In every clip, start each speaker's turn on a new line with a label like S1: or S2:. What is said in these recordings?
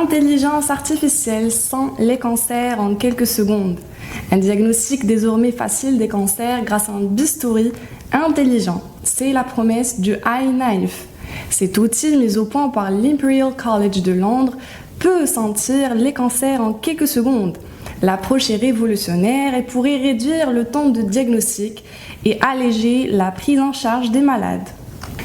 S1: Intelligence artificielle sans les cancers en quelques secondes. Un diagnostic désormais facile des cancers grâce à un bistouri intelligent. C'est la promesse du iKnife. Cet outil mis au point par l'Imperial College de Londres peut sentir les cancers en quelques secondes. L'approche est révolutionnaire et pourrait réduire le temps de diagnostic et alléger la prise en charge des malades.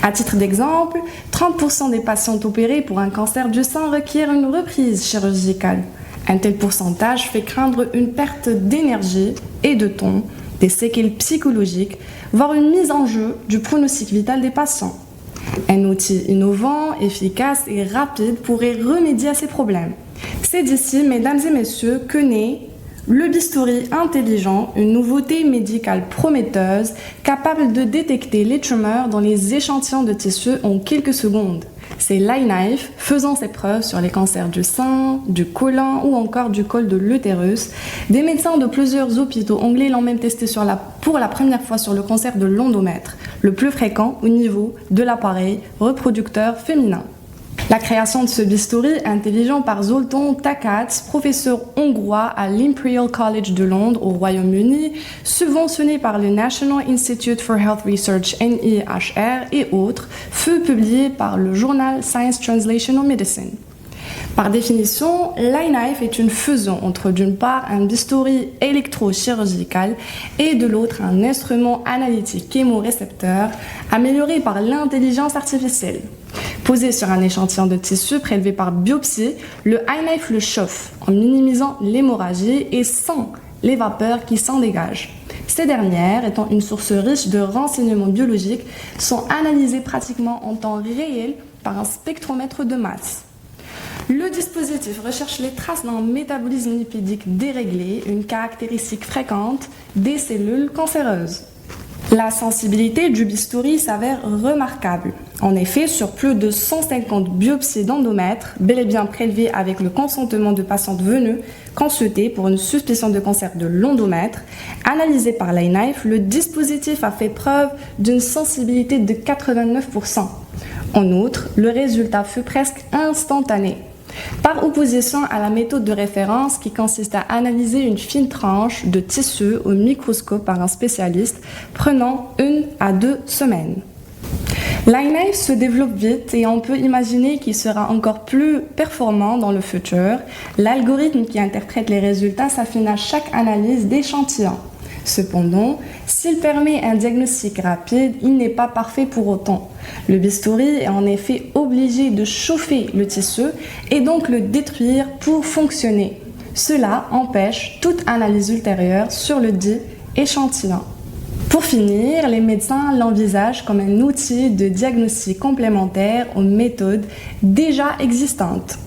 S1: À titre d'exemple, 30% des patients opérés pour un cancer du sein requièrent une reprise chirurgicale. Un tel pourcentage fait craindre une perte d'énergie et de temps, des séquelles psychologiques, voire une mise en jeu du pronostic vital des patients. Un outil innovant, efficace et rapide pourrait remédier à ces problèmes. C'est d'ici, mesdames et messieurs, que naît le bistouri intelligent, une nouveauté médicale prometteuse capable de détecter les tumeurs dans les échantillons de tissu en quelques secondes. C'est l'iKnife faisant ses preuves sur les cancers du sein, du côlon ou encore du col de l'utérus. Des médecins de plusieurs hôpitaux anglais l'ont même testé pour la première fois sur le cancer de l'endomètre, le plus fréquent au niveau de l'appareil reproducteur féminin. La création de ce bistouri intelligent par Zoltán Takács, professeur hongrois à l'Imperial College de Londres au Royaume-Uni, subventionné par le National Institute for Health Research NIHR et autres, fut publié par le journal Science Translational Medicine. Par définition, l'iKnife est une fusion entre d'une part un bistouri électrochirurgical et de l'autre un instrument analytique chémorécepteur amélioré par l'intelligence artificielle. Posé sur un échantillon de tissu prélevé par biopsie, le iKnife le chauffe en minimisant l'hémorragie et sans les vapeurs qui s'en dégagent. Ces dernières, étant une source riche de renseignements biologiques, sont analysées pratiquement en temps réel par un spectromètre de masse. Le dispositif recherche les traces d'un métabolisme lipidique déréglé, une caractéristique fréquente des cellules cancéreuses. La sensibilité du bistouri s'avère remarquable. En effet, sur plus de 150 biopsies d'endomètre, bel et bien prélevées avec le consentement de patientes venues consulter pour une suspicion de cancer de l'endomètre, analysées par l'iKnife, le dispositif a fait preuve d'une sensibilité de 89%. En outre, le résultat fut presque instantané. Par opposition à la méthode de référence qui consiste à analyser une fine tranche de tissu au microscope par un spécialiste, prenant 1 à 2 semaines. l'iKnife se développe vite et on peut imaginer qu'il sera encore plus performant dans le futur. L'algorithme qui interprète les résultats s'affine à chaque analyse d'échantillons. Cependant, s'il permet un diagnostic rapide, il n'est pas parfait pour autant. Le bistouri est en effet obligé de chauffer le tissu et donc le détruire pour fonctionner. Cela empêche toute analyse ultérieure sur le dit échantillon. Pour finir, les médecins l'envisagent comme un outil de diagnostic complémentaire aux méthodes déjà existantes.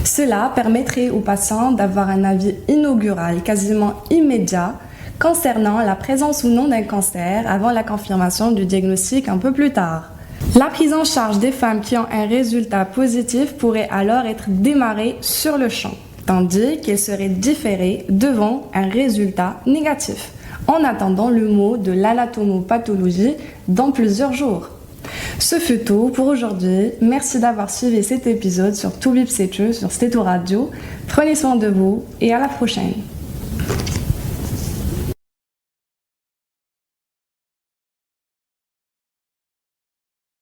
S1: Cela permettrait aux patients d'avoir un avis inaugural quasiment immédiat concernant la présence ou non d'un cancer avant la confirmation du diagnostic un peu plus tard. La prise en charge des femmes qui ont un résultat positif pourrait alors être démarrée sur le champ, tandis qu'elle serait différée devant un résultat négatif, en attendant le mot de l'anatomopathologie dans plusieurs jours. Ce fut tout pour aujourd'hui. Merci d'avoir suivi cet épisode sur Toubib Setu sur Stéto Radio. Prenez soin de vous et à la prochaine.